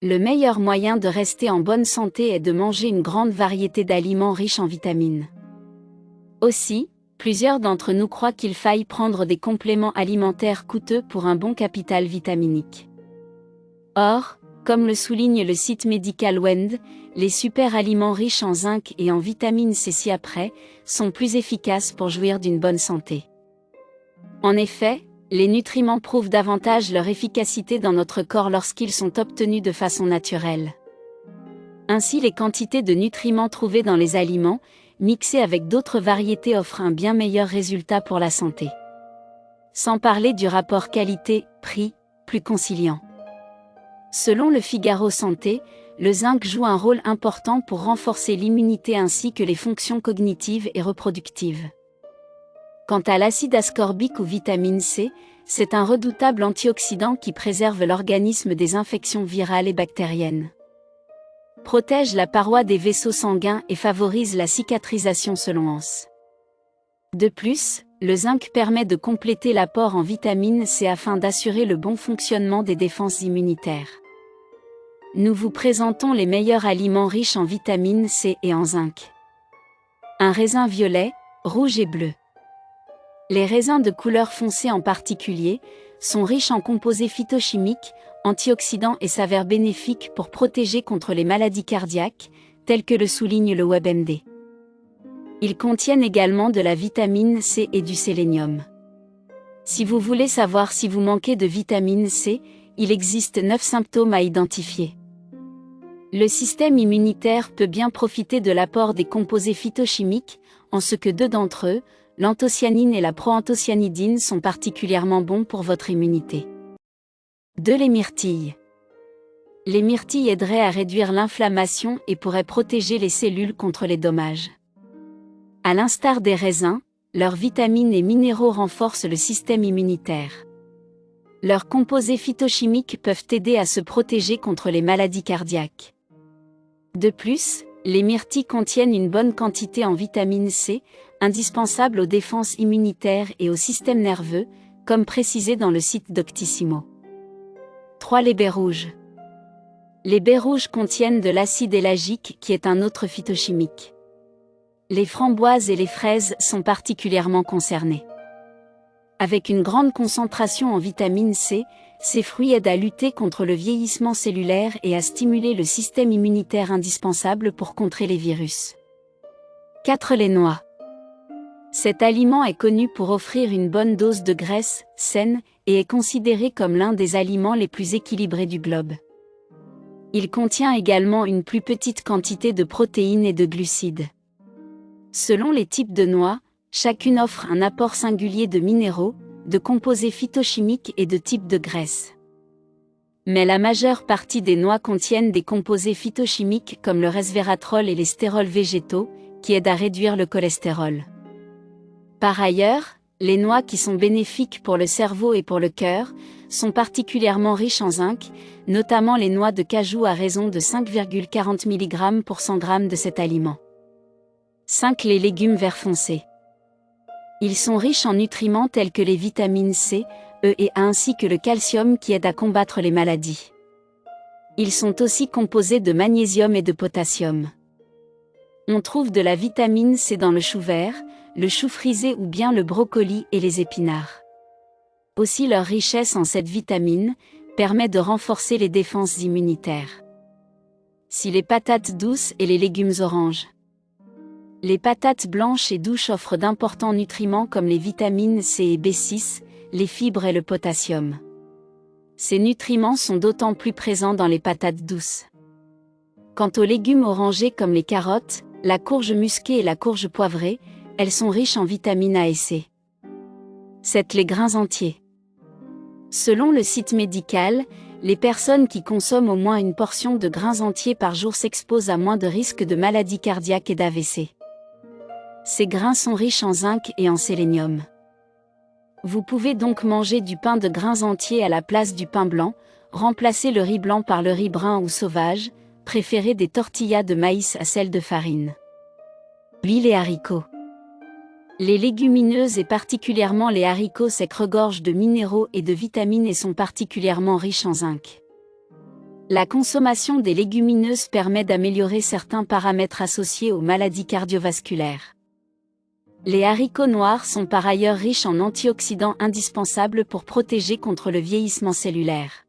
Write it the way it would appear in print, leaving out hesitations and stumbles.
Le meilleur moyen de rester en bonne santé est de manger une grande variété d'aliments riches en vitamines. Aussi, plusieurs d'entre nous croient qu'il faille prendre des compléments alimentaires coûteux pour un bon capital vitaminique. Or, comme le souligne le site médical Wend, les super aliments riches en zinc et en vitamine C ci-après sont plus efficaces pour jouir d'une bonne santé. En effet, les nutriments prouvent davantage leur efficacité dans notre corps lorsqu'ils sont obtenus de façon naturelle. Ainsi, les quantités de nutriments trouvés dans les aliments, mixés avec d'autres variétés, offrent un bien meilleur résultat pour la santé. Sans parler du rapport qualité-prix, plus conciliant. Selon le Figaro Santé, le zinc joue un rôle important pour renforcer l'immunité ainsi que les fonctions cognitives et reproductives. Quant à l'acide ascorbique ou vitamine C, c'est un redoutable antioxydant qui préserve l'organisme des infections virales et bactériennes. Protège la paroi des vaisseaux sanguins et favorise la cicatrisation selon Hans. De plus, le zinc permet de compléter l'apport en vitamine C afin d'assurer le bon fonctionnement des défenses immunitaires. Nous vous présentons les meilleurs aliments riches en vitamine C et en zinc. Un raisin violet, rouge et bleu. Les raisins de couleur foncée en particulier sont riches en composés phytochimiques, antioxydants et s'avèrent bénéfiques pour protéger contre les maladies cardiaques, telles que le souligne le WebMD. Ils contiennent également de la vitamine C et du sélénium. Si vous voulez savoir si vous manquez de vitamine C, il existe 9 symptômes à identifier. Le système immunitaire peut bien profiter de l'apport des composés phytochimiques, en ce que 2 d'entre eux, l'anthocyanine et la proanthocyanidine, sont particulièrement bons pour votre immunité. 2. Les myrtilles. Les myrtilles aideraient à réduire l'inflammation et pourraient protéger les cellules contre les dommages. À l'instar des raisins, leurs vitamines et minéraux renforcent le système immunitaire. Leurs composés phytochimiques peuvent aider à se protéger contre les maladies cardiaques. De plus, les myrtilles contiennent une bonne quantité en vitamine C, indispensable aux défenses immunitaires et au système nerveux, comme précisé dans le site Doctissimo. 3. Les baies rouges. Les baies rouges contiennent de l'acide élagique qui est un autre phytochimique. Les framboises et les fraises sont particulièrement concernées. Avec une grande concentration en vitamine C, ces fruits aident à lutter contre le vieillissement cellulaire et à stimuler le système immunitaire indispensable pour contrer les virus. 4. Les noix. Cet aliment est connu pour offrir une bonne dose de graisse saine et est considéré comme l'un des aliments les plus équilibrés du globe. Il contient également une plus petite quantité de protéines et de glucides. Selon les types de noix, chacune offre un apport singulier de minéraux, de composés phytochimiques et de types de graisses. Mais la majeure partie des noix contiennent des composés phytochimiques comme le resveratrol et les stérols végétaux, qui aident à réduire le cholestérol. Par ailleurs, les noix qui sont bénéfiques pour le cerveau et pour le cœur, sont particulièrement riches en zinc, notamment les noix de cajou à raison de 5,40 mg pour 100 g de cet aliment. 5. Les légumes verts foncés. Ils sont riches en nutriments tels que les vitamines C, E et A ainsi que le calcium qui aide à combattre les maladies. Ils sont aussi composés de magnésium et de potassium. On trouve de la vitamine C dans le chou vert, le chou frisé ou bien le brocoli et les épinards. Aussi leur richesse en cette vitamine permet de renforcer les défenses immunitaires. Si les patates douces et les légumes oranges. Les patates blanches et douces offrent d'importants nutriments comme les vitamines C et B6, les fibres et le potassium. Ces nutriments sont d'autant plus présents dans les patates douces. Quant aux légumes orangés comme les carottes, la courge musquée et la courge poivrée, elles sont riches en vitamines A et C. 7. Les grains entiers. Selon le site médical, les personnes qui consomment au moins une portion de grains entiers par jour s'exposent à moins de risques de maladies cardiaques et d'AVC. Ces grains sont riches en zinc et en sélénium. Vous pouvez donc manger du pain de grains entiers à la place du pain blanc, remplacer le riz blanc par le riz brun ou sauvage, préférer des tortillas de maïs à celles de farine. Huile et haricots. Les légumineuses et particulièrement les haricots secs regorgent de minéraux et de vitamines et sont particulièrement riches en zinc. La consommation des légumineuses permet d'améliorer certains paramètres associés aux maladies cardiovasculaires. Les haricots noirs sont par ailleurs riches en antioxydants indispensables pour protéger contre le vieillissement cellulaire.